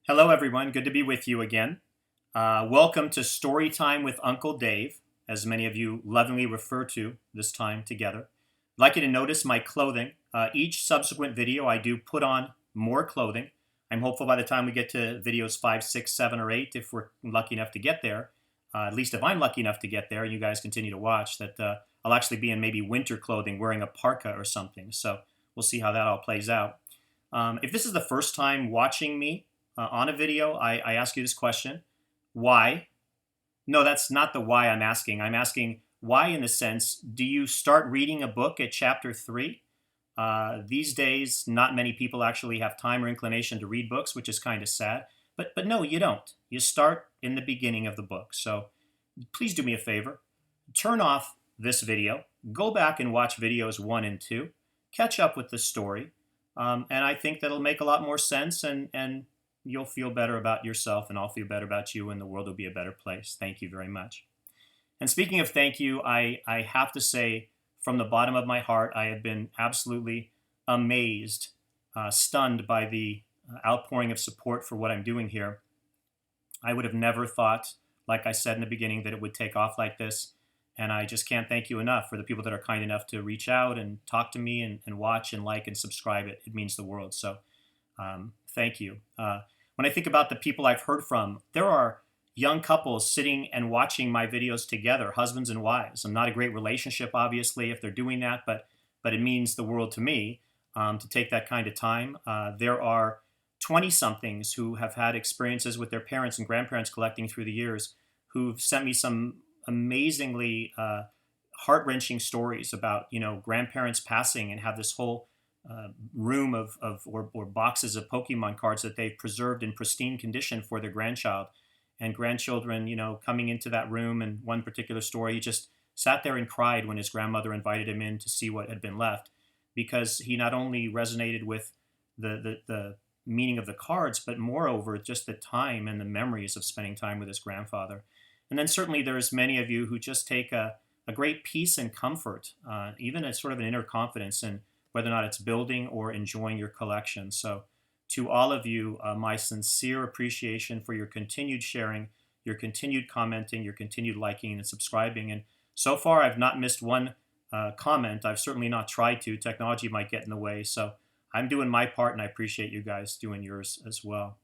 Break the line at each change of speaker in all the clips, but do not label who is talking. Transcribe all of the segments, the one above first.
Hello, everyone. Good to be with you again. Welcome to Story Time with Uncle Dave, as many of you lovingly refer to this time together. I'd like you to notice my clothing. Each subsequent video, I do put on more clothing. I'm hopeful by the time we get to videos 5, 6, 7, or 8, if we're lucky enough to get there, at least if I'm lucky enough to get there, and you guys continue to watch, that I'll actually be in maybe winter clothing, wearing a parka or something. So we'll see how that all plays out. If this is the first time watching me, on a video, I ask you this question: why? No, that's not the why I'm asking. I'm asking why, in the sense, do you start reading a book at chapter three? These days, not many people actually have time or inclination to read books, which is kind of sad. But no, you don't. You start in the beginning of the book. So please do me a favor: turn off this video, go back and watch videos 1 and 2, catch up with the story, and I think that'll make a lot more sense, and you'll feel better about yourself, and I'll feel better about you, and the world will be a better place. Thank you very much. And speaking of thank you, I have to say, from the bottom of my heart, I have been absolutely amazed, stunned by the outpouring of support for what I'm doing here. I would have never thought, like I said in the beginning, that it would take off like this. And I just can't thank you enough for the people that are kind enough to reach out and talk to me and watch and like and subscribe. It means the world. So thank you. When I think about the people I've heard from, there are young couples sitting and watching my videos together, husbands and wives. I'm not a great relationship, obviously, if they're doing that, but it means the world to me to take that kind of time. There are 20 somethings who have had experiences with their parents and grandparents collecting through the years, who've sent me some amazingly heart-wrenching stories about grandparents passing, and have this whole room or boxes of Pokemon cards that they've preserved in pristine condition for their grandchild, and grandchildren, coming into that room. And one particular story, he just sat there and cried when his grandmother invited him in to see what had been left, because he not only resonated with the meaning of the cards, but moreover, just the time and the memories of spending time with his grandfather. And then certainly there's many of you who just take a great peace and comfort, even a sort of an inner confidence in whether or not it's building or enjoying your collection. So to all of you, my sincere appreciation for your continued sharing, your continued commenting, your continued liking and subscribing. And so far, I've not missed one comment. I've certainly not tried to. Technology might get in the way. So I'm doing my part, and I appreciate you guys doing yours as well.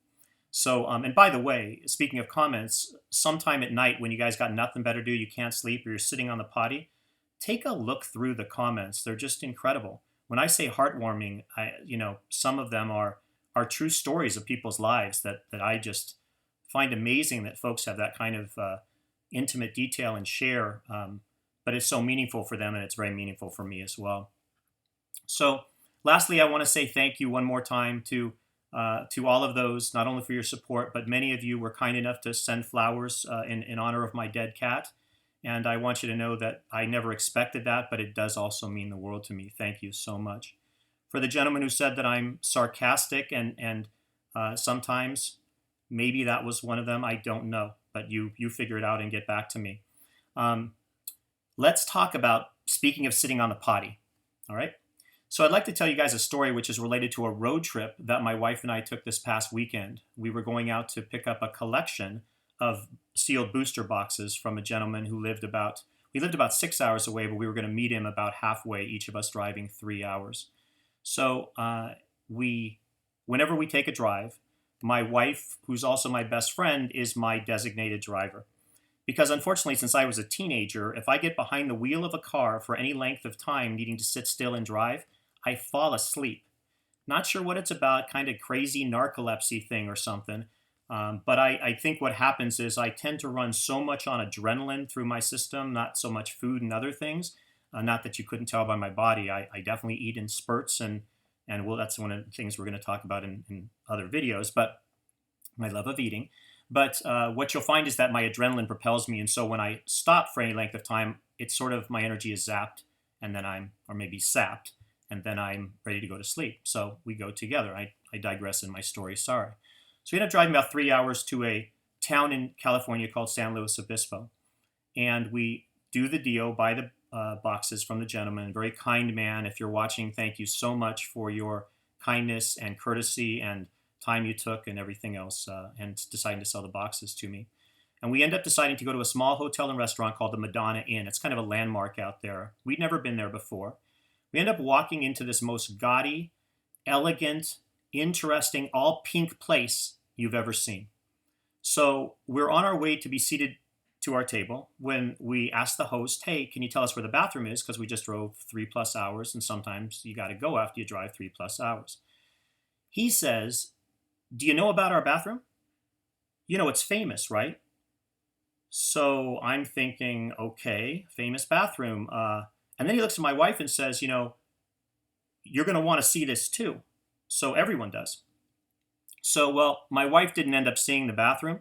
So, and by the way, speaking of comments, sometime at night when you guys got nothing better to do, you can't sleep, or you're sitting on the potty, take a look through the comments. They're just incredible. When I say heartwarming, some of them are true stories of people's lives that I just find amazing that folks have that kind of intimate detail and share. But it's so meaningful for them, and it's very meaningful for me as well. So, lastly, I want to say thank you one more time to all of those, not only for your support, but many of you were kind enough to send flowers in honor of my dead cat. And I want you to know that I never expected that, but it does also mean the world to me. Thank you so much. For the gentleman who said that I'm sarcastic and sometimes, maybe that was one of them. I don't know, but you figure it out and get back to me. Let's talk about, speaking of sitting on the potty. All right. So I'd like to tell you guys a story which is related to a road trip that my wife and I took this past weekend. We were going out to pick up a collection of sealed booster boxes from a gentleman who lived about 6 hours away, but we were going to meet him about halfway, each of us driving 3 hours. So whenever we take a drive, my wife, who's also my best friend, is my designated driver. Because unfortunately, since I was a teenager, if I get behind the wheel of a car for any length of time needing to sit still and drive, I fall asleep. Not sure what it's about, kind of crazy narcolepsy thing or something. But I think what happens is I tend to run so much on adrenaline through my system, not so much food and other things. Not that you couldn't tell by my body. I definitely eat in spurts, and well, that's one of the things we're going to talk about in other videos, but my love of eating. But what you'll find is that my adrenaline propels me, and so when I stop for any length of time, it's sort of my energy is zapped, and then or maybe sapped, and then I'm ready to go to sleep. So we go together. I digress in my story, sorry. So we end up driving about 3 hours to a town in California called San Luis Obispo, and we do the deal, buy the boxes from the gentleman. Very kind man. If you're watching, thank you so much for your kindness and courtesy and time you took and everything else, and deciding to sell the boxes to me. And we end up deciding to go to a small hotel and restaurant called the Madonna Inn. It's kind of a landmark out there. We'd never been there before. We end up walking into this most gaudy, elegant, interesting, all pink place you've ever seen. So we're on our way to be seated to our table when we ask the host, hey, can you tell us where the bathroom is? Because we just drove 3+ hours, and sometimes you got to go after you drive 3+ hours. He says, do you know about our bathroom? You know, it's famous, right? So I'm thinking, okay, famous bathroom. And then he looks at my wife and says, you know, you're going to want to see this too. So everyone does. So, well, my wife didn't end up seeing the bathroom,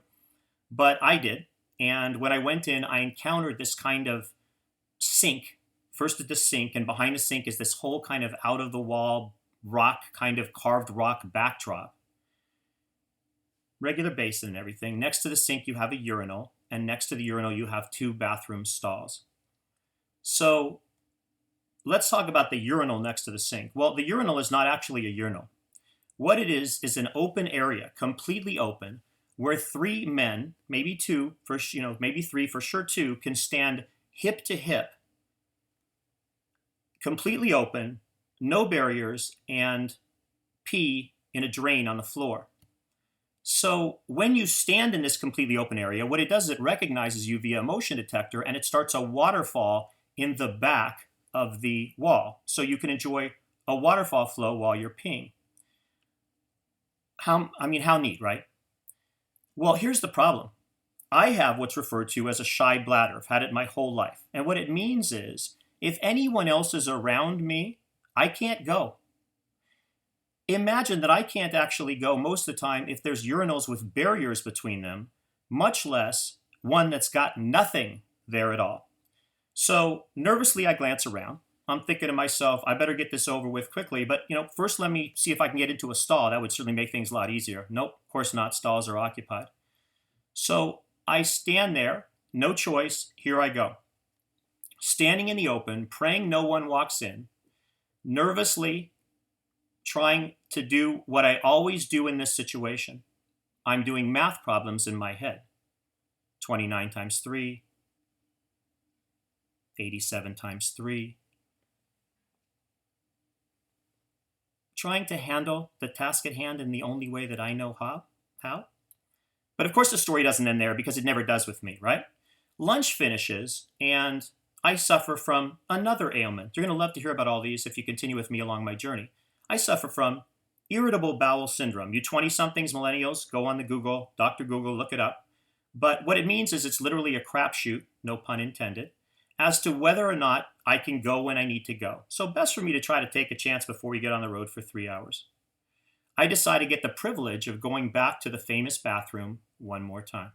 but I did. And when I went in, I encountered this kind of sink. First at the sink, and behind the sink is this whole kind of out-of-the-wall rock, kind of carved rock backdrop. Regular basin and everything. Next to the sink, you have a urinal, and next to the urinal, you have 2 bathroom stalls. So let's talk about the urinal next to the sink. Well, the urinal is not actually a urinal. What it is an open area, completely open, where 3 men, maybe 2, maybe 3, for sure 2, can stand hip to hip, completely open, no barriers, and pee in a drain on the floor. So when you stand in this completely open area, what it does is it recognizes you via a motion detector, and it starts a waterfall in the back of the wall. So you can enjoy a waterfall flow while you're peeing. How neat, right? Well, here's the problem. I have what's referred to as a shy bladder. I've had it my whole life. And what it means is, if anyone else is around me, I can't go. Imagine that I can't actually go most of the time if there's urinals with barriers between them, much less one that's got nothing there at all. So nervously, I glance around. I'm thinking to myself, I better get this over with quickly. But, first let me see if I can get into a stall. That would certainly make things a lot easier. Nope, of course not. Stalls are occupied. So I stand there, no choice. Here I go. Standing in the open, praying no one walks in, nervously trying to do what I always do in this situation. I'm doing math problems in my head. 29 times 3, 87 times 3. Trying to handle the task at hand in the only way that I know how. But of course the story doesn't end there, because it never does with me, right? Lunch finishes, and I suffer from another ailment. You're going to love to hear about all these if you continue with me along my journey. I suffer from irritable bowel syndrome. You 20-somethings, millennials, go on the Google, Dr. Google, look it up. But what it means is it's literally a crapshoot, no pun intended, as to whether or not I can go when I need to go. So best for me to try to take a chance before we get on the road for 3 hours. I decide to get the privilege of going back to the famous bathroom one more time.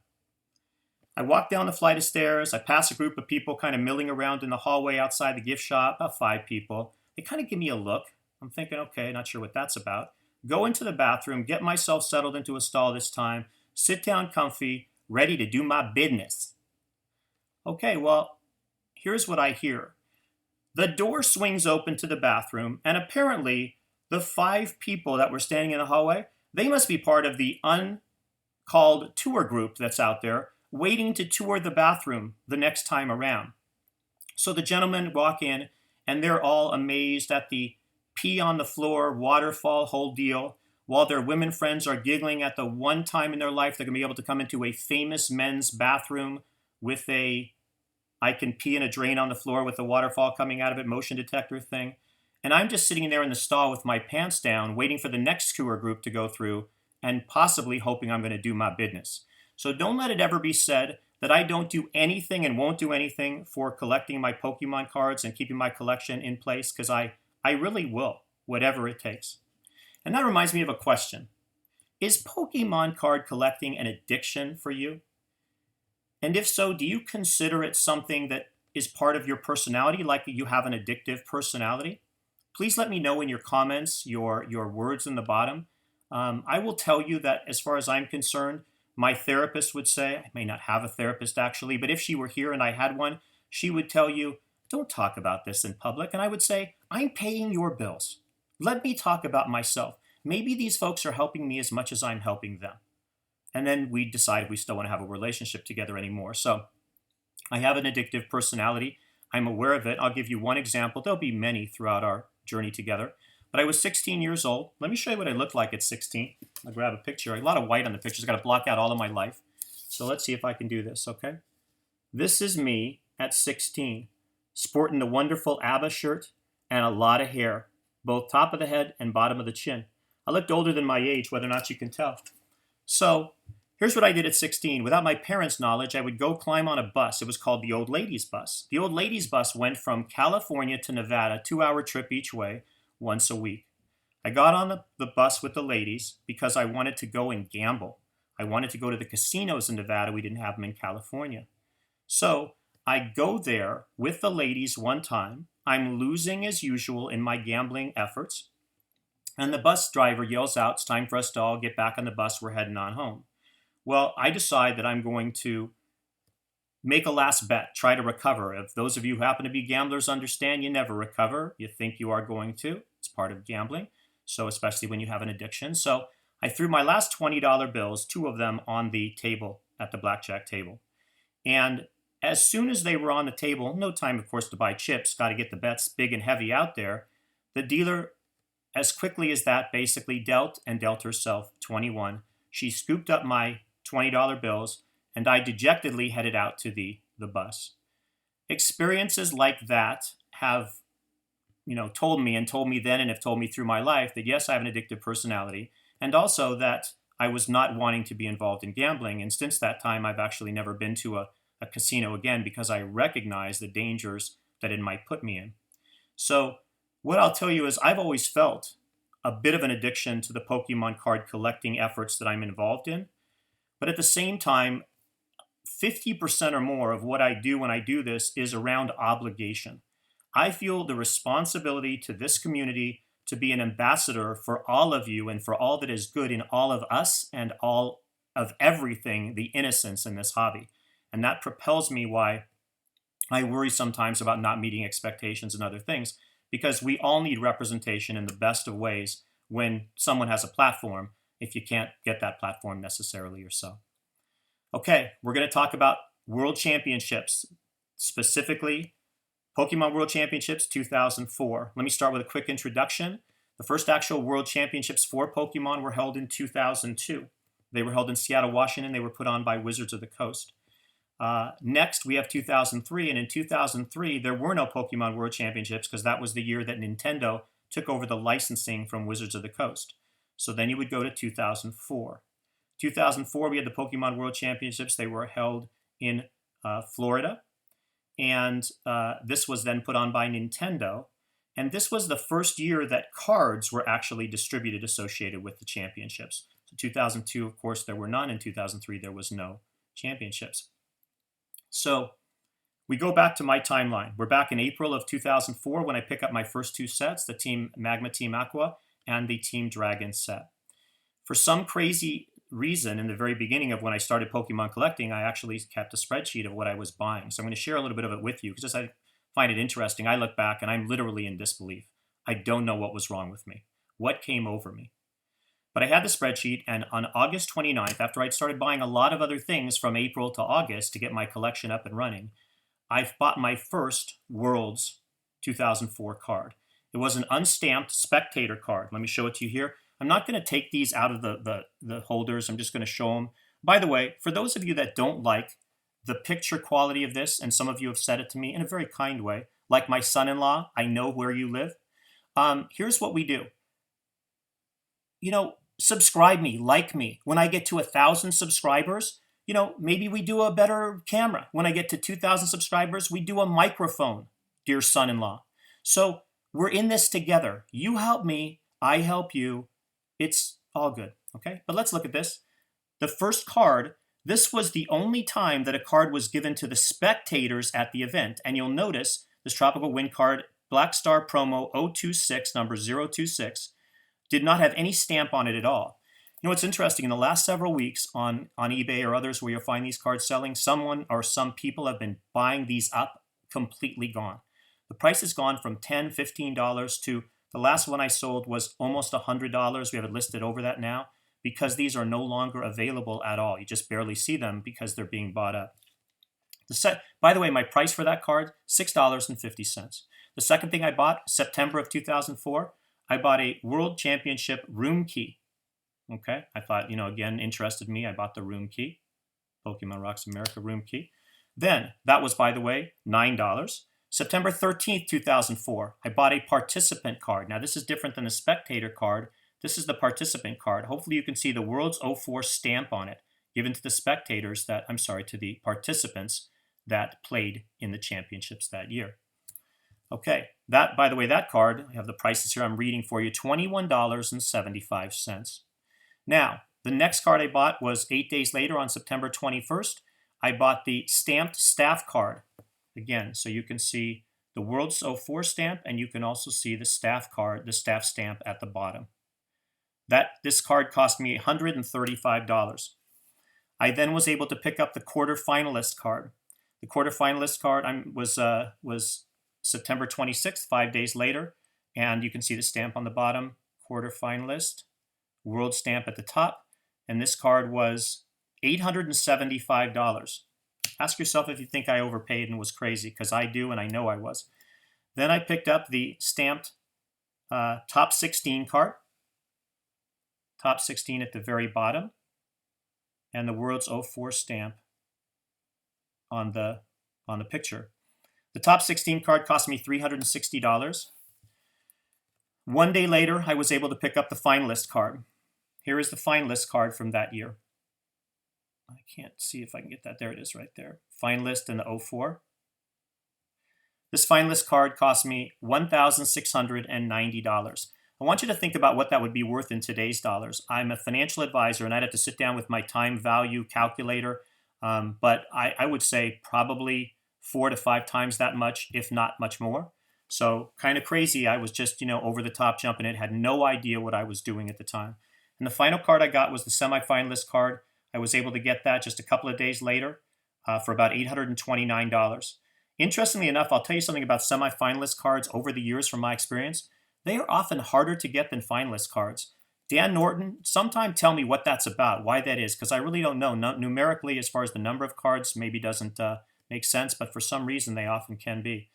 I walk down the flight of stairs. I pass a group of people kind of milling around in the hallway outside the gift shop, about 5 people. They kind of give me a look. I'm thinking, okay, not sure what that's about. Go into the bathroom, get myself settled into a stall this time, sit down comfy, ready to do my business. Okay, well, here's what I hear. The door swings open to the bathroom, and apparently the 5 people that were standing in the hallway, they must be part of the uncalled tour group that's out there waiting to tour the bathroom the next time around. So the gentlemen walk in, and they're all amazed at the pee on the floor, waterfall, whole deal, while their women friends are giggling at the one time in their life they're going to be able to come into a famous men's bathroom with I can pee in a drain on the floor with a waterfall coming out of it, motion detector thing. And I'm just sitting there in the stall with my pants down, waiting for the next tour group to go through, and possibly hoping I'm going to do my business. So don't let it ever be said that I don't do anything and won't do anything for collecting my Pokemon cards and keeping my collection in place, because I really will, whatever it takes. And that reminds me of a question. Is Pokemon card collecting an addiction for you? And if so, do you consider it something that is part of your personality, like you have an addictive personality? Please let me know in your comments, your words in the bottom. I will tell you that as far as I'm concerned, my therapist would say, I may not have a therapist actually, but if she were here and I had one, she would tell you, don't talk about this in public. And I would say, I'm paying your bills. Let me talk about myself. maybe these folks are helping me as much as I'm helping them. And then we decide we still want to have a relationship together anymore. So I have an addictive personality. I'm aware of it. I'll give you one example. There'll be many throughout our journey together. But I was 16 years old. Let me show you what I looked like at 16. I'll grab a picture. A lot of white on the picture. I've got to block out all of my life. So let's see if I can do this, okay? This is me at 16, sporting the wonderful ABBA shirt and a lot of hair, both top of the head and bottom of the chin. I looked older than my age, whether or not you can tell. So here's what I did at 16. Without my parents' knowledge, I would go climb on a bus. It was called the Old Ladies Bus. The Old Ladies Bus went from California to Nevada, 2-hour trip each way, once a week. I got on the bus with the ladies because I wanted to go and gamble. I wanted to go to the casinos in Nevada. We didn't have them in California. So I go there with the ladies one time. I'm losing as usual in my gambling efforts. And the bus driver yells out, it's time for us to all get back on the bus. We're heading on home. Well, I decide that I'm going to make a last bet, try to recover. If those of you who happen to be gamblers understand, you never recover. You think you are going to. It's part of gambling. So especially when you have an addiction. So I threw my last $20 bills, 2 of them, on the table at the blackjack table. And as soon as they were on the table, no time, of course, to buy chips, got to get the bets big and heavy out there, the dealer, as quickly as that, basically dealt herself 21. She scooped up my $20 bills, and I dejectedly headed out to the bus. Experiences like that have, told me then and have told me through my life that yes, I have an addictive personality, and also that I was not wanting to be involved in gambling. And since that time, I've actually never been to a casino again because I recognize the dangers that it might put me in. So what I'll tell you is I've always felt a bit of an addiction to the Pokemon card collecting efforts that I'm involved in. But at the same time, 50% or more of what I do when I do this is around obligation. I feel the responsibility to this community to be an ambassador for all of you and for all that is good in all of us and all of everything, the innocence in this hobby. And that propels me why I worry sometimes about not meeting expectations and other things, because we all need representation in the best of ways when someone has a platform, if you can't get that platform necessarily yourself. Okay, we're going to talk about World Championships, specifically Pokemon World Championships 2004. Let me start with a quick introduction. The first actual World Championships for Pokemon were held in 2002. They were held in Seattle, Washington. They were put on by Wizards of the Coast. Next, we have 2003, and in 2003, there were no Pokemon World Championships because that was the year that Nintendo took over the licensing from Wizards of the Coast. So then you would go to 2004. 2004, we had the Pokemon World Championships. They were held in Florida, and this was then put on by Nintendo. And this was the first year that cards were actually distributed associated with the championships. So 2002, of course, there were none. In 2003, there was no championships. So we go back to my timeline. We're back in April of 2004 when I pick up my first 2 sets, the Team Magma, Team Aqua, and the Team Dragon set. For some crazy reason, in the very beginning of when I started Pokemon collecting, I actually kept a spreadsheet of what I was buying. So I'm going to share a little bit of it with you because I find it interesting. I look back and I'm literally in disbelief. I don't know what was wrong with me. What came over me? But I had the spreadsheet, and on August 29th, after I'd started buying a lot of other things from April to August to get my collection up and running, I bought my first Worlds 2004 card. It was an unstamped spectator card. Let me show it to you here. I'm not going to take these out of the holders. I'm just going to show them. By the way, for those of you that don't like the picture quality of this, and some of you have said it to me in a very kind way, like my son-in-law, I know where you live. Here's what we do. Subscribe me, like me. When I get to 1,000 subscribers, maybe we do a better camera. When I get to 2,000 subscribers, we do a microphone, dear son-in-law. So we're in this together. You help me, I help you. It's all good, okay? But let's look at this. The first card, this was the only time that a card was given to the spectators at the event. And you'll notice this Tropical Wind card, Black Star Promo 026, number 026, did not have any stamp on it at all. What's interesting, in the last several weeks on eBay or others where you'll find these cards selling, someone or some people have been buying these up, completely gone. The price has gone from $10, $15 to The last one I sold was almost $100. We have it listed over that now because these are no longer available at all. You just barely see them because they're being bought up. By the way, my price for that card, $6.50. The second thing I bought, September of 2004, I bought a World Championship room key. Okay, I thought, again, interested me. I bought the room key, Pokemon Rocks America room key. Then, that was, by the way, $9. September 13th, 2004, I bought a participant card. Now, this is different than the spectator card. This is the participant card. Hopefully, you can see the World's 04 stamp on it, given to the spectators to the participants that played in the championships that year. Okay, by the way, that card, I have the prices here I'm reading for you, $21.75. Now, the next card I bought was 8 days later on September 21st. I bought the stamped staff card. Again, so you can see the World's 04 stamp, and you can also see the staff card, the staff stamp at the bottom. This card cost me $135. I then was able to pick up the quarterfinalist card. The quarterfinalist card was September 26th, 5 days later, and you can see the stamp on the bottom, quarterfinalist, world stamp at the top, and this card was $875. Ask yourself if you think I overpaid and was crazy, because I do, and I know I was. Then I picked up the stamped top 16 card, top 16 at the very bottom, and the World's 04 stamp on the picture. The top 16 card cost me $360. 1 day later, I was able to pick up the finalist card. Here is the finalist card from that year. I can't see if I can get that. There it is right there. Finalist in the 04. This finalist card cost me $1,690. I want you to think about what that would be worth in today's dollars. I'm a financial advisor, and I'd have to sit down with my time value calculator, but I would say probably 4 to 5 times that much, if not much more. So kind of crazy. I was just, over the top jumping it, had no idea what I was doing at the time. And the final card I got was the semifinalist card. I was able to get that just a couple of days later for about $829. Interestingly enough, I'll tell you something about semifinalist cards over the years from my experience. They are often harder to get than finalist cards. Dan Norton, sometime tell me what that's about, why that is, because I really don't know. Numerically, as far as the number of cards, maybe doesn't make sense, but for some reason they often can be.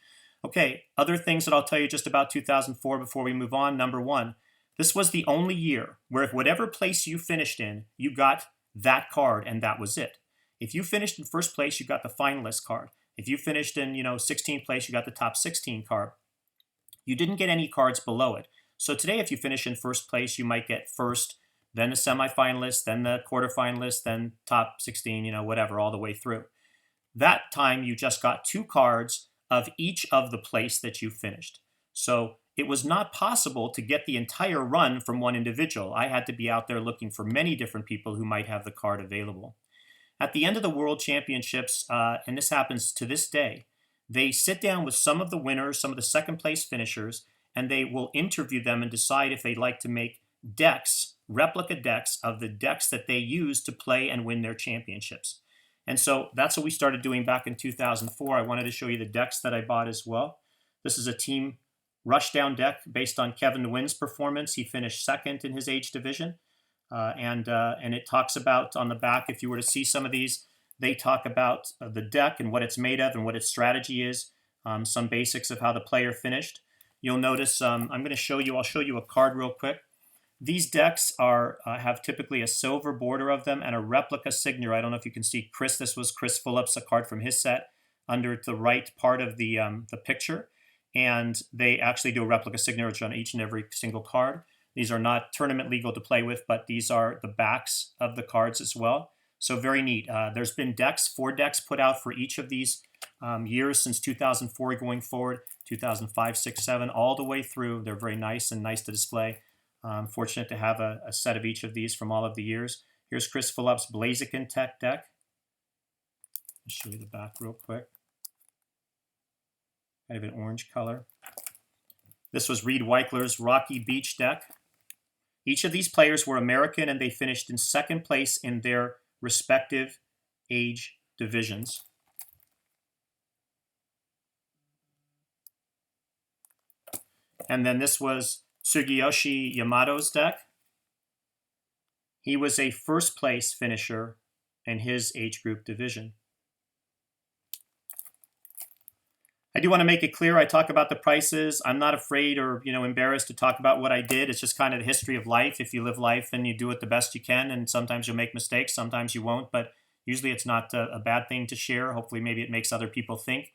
Okay, other things that I'll tell you just about 2004 before we move on. Number one, this was the only year where if whatever place you finished in, you got that card, and that was it. If you finished in first place, you got the finalist card. If you finished in 16th place, you got the top 16 card. You didn't get any cards below it. So today, if you finish in first place, you might get first, then the semifinalist, then the quarterfinalist, then top 16, whatever, all the way through. That time, you just got 2 cards of each of the place that you finished. So it was not possible to get the entire run from one individual. I had to be out there looking for many different people who might have the card available. At the end of the World Championships, and this happens to this day, they sit down with some of the winners, some of the second place finishers, and they will interview them and decide if they'd like to make decks, replica decks of the decks that they use to play and win their championships. And so that's what we started doing back in 2004. I wanted to show you the decks that I bought as well. This is a team rushdown deck based on Kevin Nguyen's performance. He finished second in his age division. And it talks about on the back, if you were to see some of these, they talk about the deck and what it's made of and what its strategy is, some basics of how the player finished. You'll notice I'll show you a card real quick. These decks have typically a silver border of them and a replica signature. I don't know if you can see Chris. This was Chris Phillips, a card from his set, under the right part of the picture. And they actually do a replica signature on each and every single card. These are not tournament legal to play with, but these are the backs of the cards as well. So very neat. There's been 4 decks put out for each of these years since 2004 going forward, 2005, 6, 7, all the way through. They're very nice and nice to display. I'm fortunate to have a set of each of these from all of the years. Here's Chris Phillips' Blaziken Tech deck. I'll show you the back real quick. I have an orange color. This was Reed Weichler's Rocky Beach deck. Each of these players were American, and they finished in second place in their respective age divisions. And then this was Tsugiyoshi Yamato's deck. He was a first place finisher in his age group division. I do want to make it clear, I talk about the prices. I'm not afraid or embarrassed to talk about what I did. It's just kind of the history of life. If you live life and you do it the best you can, and sometimes you'll make mistakes, sometimes you won't, but usually it's not a bad thing to share. Hopefully maybe it makes other people think.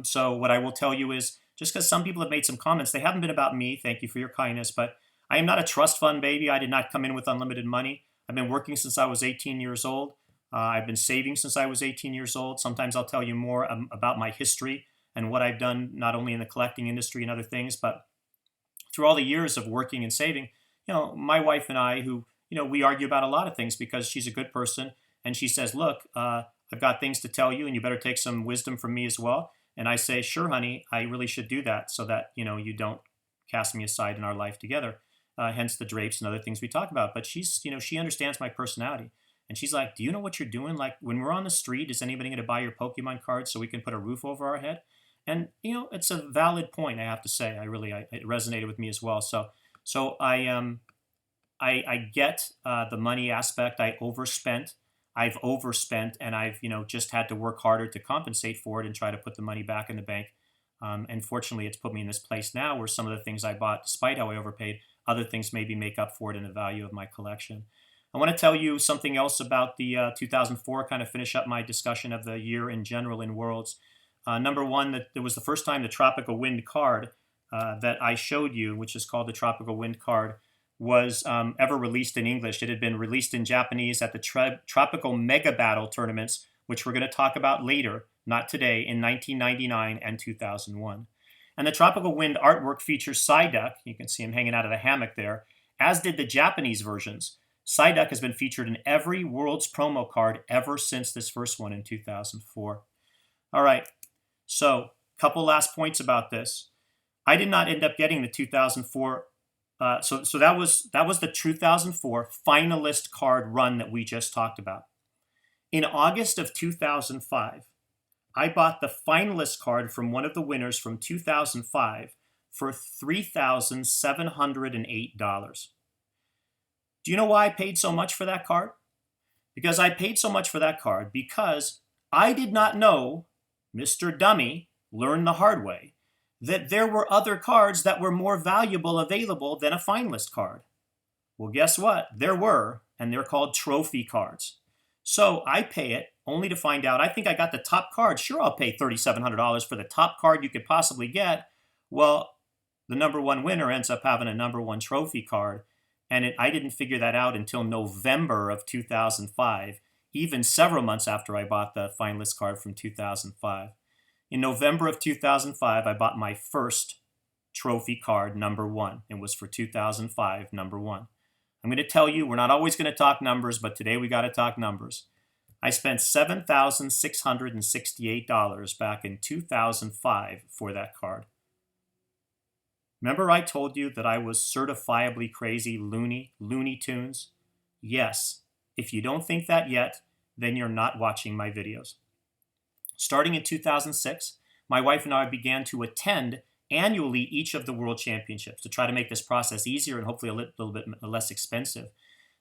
So what I will tell you is, just because some people have made some comments, they haven't been about me. Thank you for your kindness, but I am not a trust fund baby. I did not come in with unlimited money. I've been working since I was 18 years old. I've been saving since I was 18 years old. Sometimes I'll tell you more about my history and what I've done, not only in the collecting industry and other things, but through all the years of working and saving. My wife and I, who, we argue about a lot of things because she's a good person. And she says, look, I've got things to tell you and you better take some wisdom from me as well. And I say, sure, honey, I really should do that so that, you don't cast me aside in our life together. Hence the drapes and other things we talk about. But she's, she understands my personality. And she's like, do you know what you're doing? Like, when we're on the street, is anybody going to buy your Pokemon cards so we can put a roof over our head? And, it's a valid point, I have to say. It resonated with me as well. So I get the money aspect. I've overspent, and I've, just had to work harder to compensate for it and try to put the money back in the bank. And fortunately, it's put me in this place now where some of the things I bought, despite how I overpaid, other things maybe make up for it in the value of my collection. I want to tell you something else about the 2004, kind of finish up my discussion of the year in general in Worlds. Number one, that it was the first time the Tropical Wind card that I showed you, which is called the Tropical Wind card, was ever released in English. It had been released in Japanese at the Tropical Mega Battle tournaments, which we're going to talk about later, not today, in 1999 and 2001. And the Tropical Wind artwork features Psyduck. You can see him hanging out of the hammock there, as did the Japanese versions. Psyduck has been featured in every Worlds promo card ever since this first one in 2004. All right. So, couple last points about this. I did not end up getting the 2004. So that was the 2004 finalist card run that we just talked about. In August of 2005, I bought the finalist card from one of the winners from 2005 for $3,708. Do you know why I paid so much for that card? Because I paid so much for that card because I did not know, Mr. Dummy learned the hard way, that there were other cards that were more valuable available than a finalist card. Well, guess what? There were, and they're called trophy cards. So I pay it only to find out, I think I got the top card. Sure, I'll pay $3,700 for the top card you could possibly get. Well, the number one winner ends up having a number one trophy card. And I didn't figure that out until November of 2005, even several months after I bought the finalist card from 2005. In November of 2005, I bought my first trophy card, number one. It was for 2005, number one. I'm going to tell you, we're not always going to talk numbers, but today we got to talk numbers. I spent $7,668 back in 2005 for that card. Remember I told you that I was certifiably crazy, Looney Tunes? Yes. If you don't think that yet, then you're not watching my videos. Starting in 2006, my wife and I began to attend annually each of the World Championships to try to make this process easier and hopefully a little bit less expensive.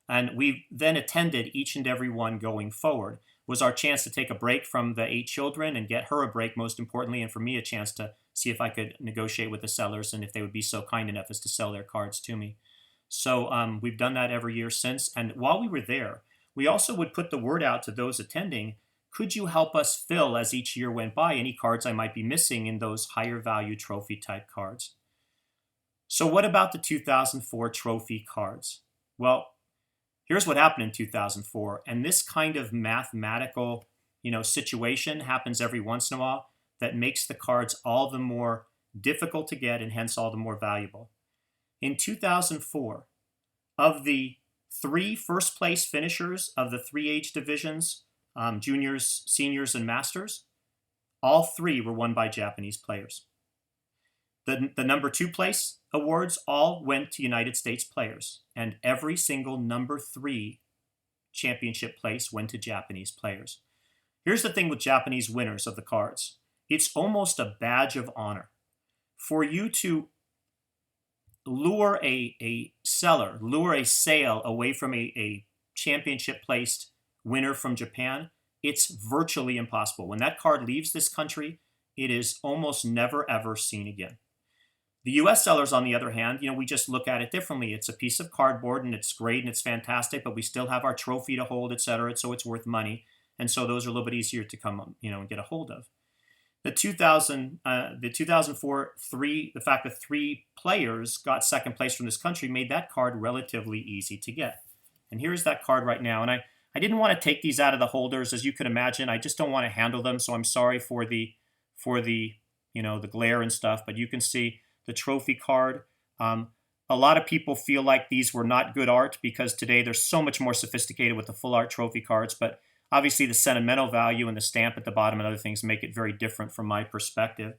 And we then attended each and every one going forward. It was our chance to take a break from the 8 children and get her a break, most importantly, and for me a chance to see if I could negotiate with the sellers and if they would be so kind enough as to sell their cards to me. So we've done that every year since. And while we were there, we also would put the word out to those attending, could you help us fill, as each year went by, any cards I might be missing in those higher value trophy type cards? So what about the 2004 trophy cards? Well, here's what happened in 2004. And this kind of mathematical, situation happens every once in a while that makes the cards all the more difficult to get and hence all the more valuable. In 2004, of the 3 first place finishers of the 3 age divisions, juniors, seniors, and masters, all 3 were won by Japanese players. The number 2 place awards all went to United States players, and every single number 3 championship place went to Japanese players. Here's the thing with Japanese winners of the cards. It's almost a badge of honor for you to lure a seller, lure a sale away from a championship placed winner from Japan, it's virtually impossible. When that card leaves this country, it is almost never ever seen again. The US sellers, on the other hand, we just look at it differently. It's a piece of cardboard and it's great and it's fantastic, but we still have our trophy to hold, etc. So it's worth money. And so those are a little bit easier to come, and get a hold of. The 2004 the fact that 3 players got second place from this country made that card relatively easy to get. And here's that card right now. And I didn't want to take these out of the holders, as you could imagine. I just don't want to handle them, so I'm sorry for the the glare and stuff. But you can see the trophy card. A lot of people feel like these were not good art because today they're so much more sophisticated with the full art trophy cards. But obviously the sentimental value and the stamp at the bottom and other things make it very different from my perspective.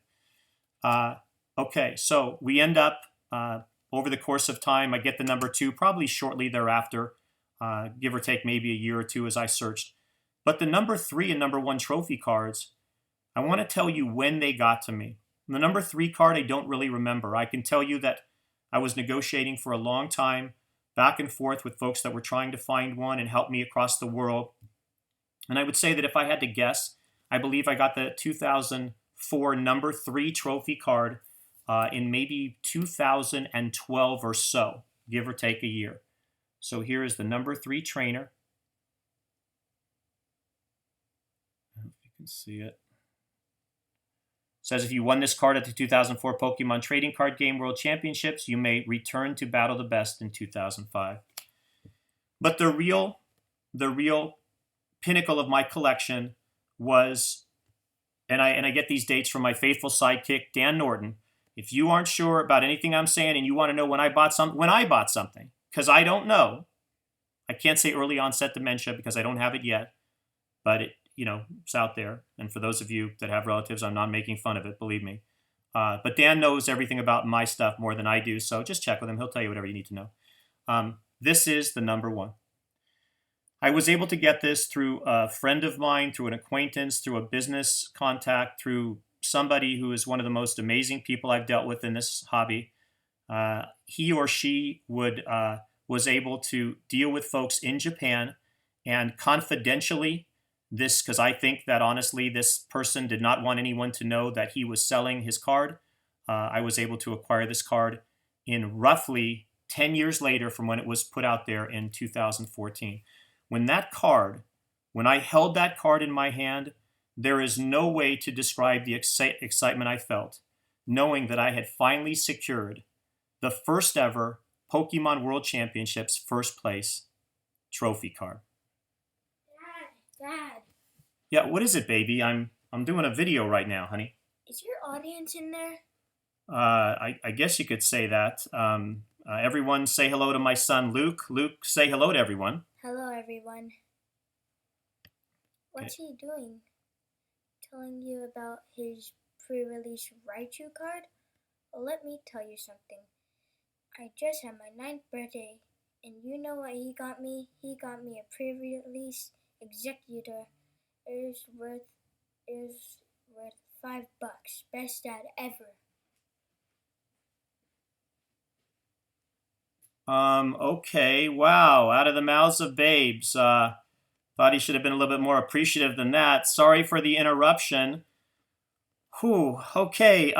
Okay, so we end up, over the course of time, I get the number 2 probably shortly thereafter, give or take maybe a year or two as I searched. But the number 3 and number 1 trophy cards, I want to tell you when they got to me. The number 3 card I don't really remember. I can tell you that I was negotiating for a long time, back and forth with folks that were trying to find one and help me across the world. And I would say that if I had to guess, I believe I got the 2004 number 3 trophy card in maybe 2012 or so, give or take a year. So here is the number 3 trainer. I don't know if you can see it. It says if you won this card at the 2004 Pokemon Trading Card Game World Championships, you may return to battle the best in 2005. But the real pinnacle of my collection was, and I get these dates from my faithful sidekick, Dan Norton. If you aren't sure about anything I'm saying and you want to know when I bought something, because I don't know, I can't say early onset dementia because I don't have it yet, but it's out there. And for those of you that have relatives, I'm not making fun of it, believe me. But Dan knows everything about my stuff more than I do, so just check with him. He'll tell you whatever you need to know. This is the number 1. I was able to get this through a friend of mine, through an acquaintance, through a business contact, through somebody who is one of the most amazing people I've dealt with in this hobby. He or she was able to deal with folks in Japan and confidentially, because I think that honestly this person did not want anyone to know that he was selling his card. I was able to acquire this card in roughly 10 years later from when it was put out there in 2014. When I held that card in my hand, there is no way to describe the excitement I felt, knowing that I had finally secured the first ever Pokemon World Championships first place trophy card.
Dad.
Yeah, what is it, baby? I'm doing a video right now, honey.
Is your audience in there?
I guess you could say that. Everyone say hello to my son, Luke. Luke, say hello to everyone.
Hello, everyone. What's he doing? Telling you about his pre-release Raichu card? Well, let me tell you something. I just had my 9th birthday, and you know what he got me? He got me a pre-release Executor. It was worth $5. Best dad ever.
Okay, wow, out of the mouths of babes. Thought he should have been a little bit more appreciative than that. Sorry for the interruption. Whew, okay,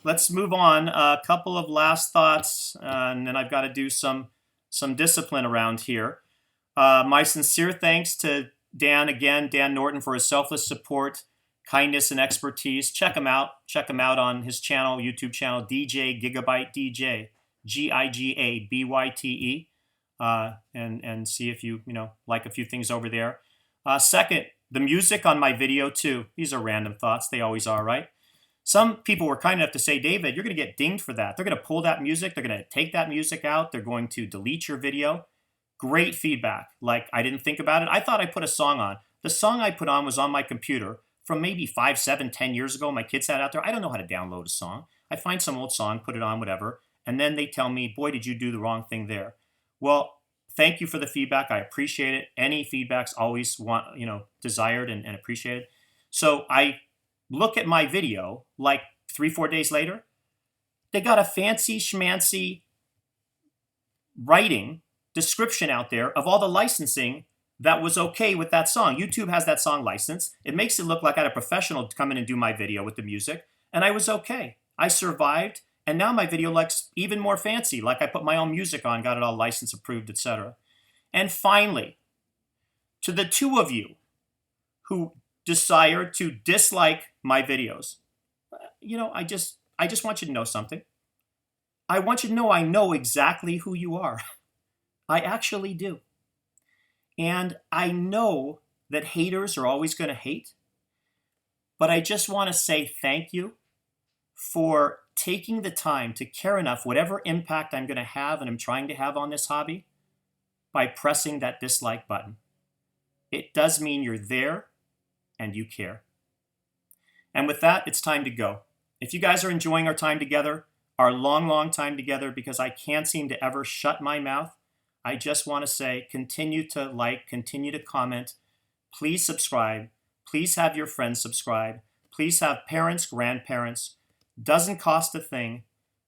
let's move on. A couple of last thoughts, and then I've got to do some discipline around here. My sincere thanks to Dan Norton, for his selfless support, kindness, and expertise. Check him out. Check him out on his channel, YouTube channel, DJ Gigabyte DJ. Gigabyte, and see if you like a few things over there. Second, the music on my video too. These are random thoughts. They always are, right? Some people were kind enough to say, David, you're going to get dinged for that. They're going to pull that music. They're going to take that music out. They're going to delete your video. Great feedback. Like, I didn't think about it. I thought I put a song on. The song I put on was on my computer from maybe 5, 7, 10 years ago. My kids had it out there. I don't know how to download a song. I find some old song, put it on, whatever. And then they tell me, boy, did you do the wrong thing there. Well, thank you for the feedback. I appreciate it. Any feedback's always desired and appreciated. So I look at my video like 3-4 days later. They got a fancy schmancy writing description out there of all the licensing that was okay with that song. YouTube has that song licensed. It makes it look like I had a professional come in and do my video with the music, and I was okay. I survived, and now my video looks even more fancy, like I put my own music on, got it all licensed, approved, etc. And finally, to the two of you who desire to dislike my videos, I just want you to know something. I want you to know I know exactly who you are. I actually do. And I know that haters are always going to hate, but I just want to say thank you for taking the time to care enough, whatever impact I'm going to have and I'm trying to have on this hobby, by pressing that dislike button. It does mean you're there and you care. And with that, it's time to go. If you guys are enjoying our time together, our long, long time together, because I can't seem to ever shut my mouth, I just want to say, continue to like, continue to comment. Please subscribe. Please have your friends subscribe. Please have parents, grandparents. Doesn't cost a thing.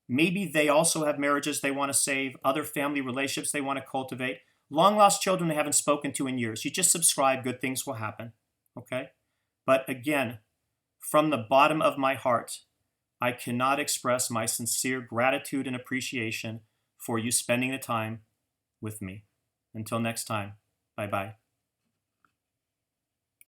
Maybe they also have marriages they want to save, other family relationships they want to cultivate, long lost children they haven't spoken to in years. You just subscribe, good things will happen. Okay? But again, from the bottom of my heart, I cannot express my sincere gratitude and appreciation for you spending the time with me. Until next time, bye-bye.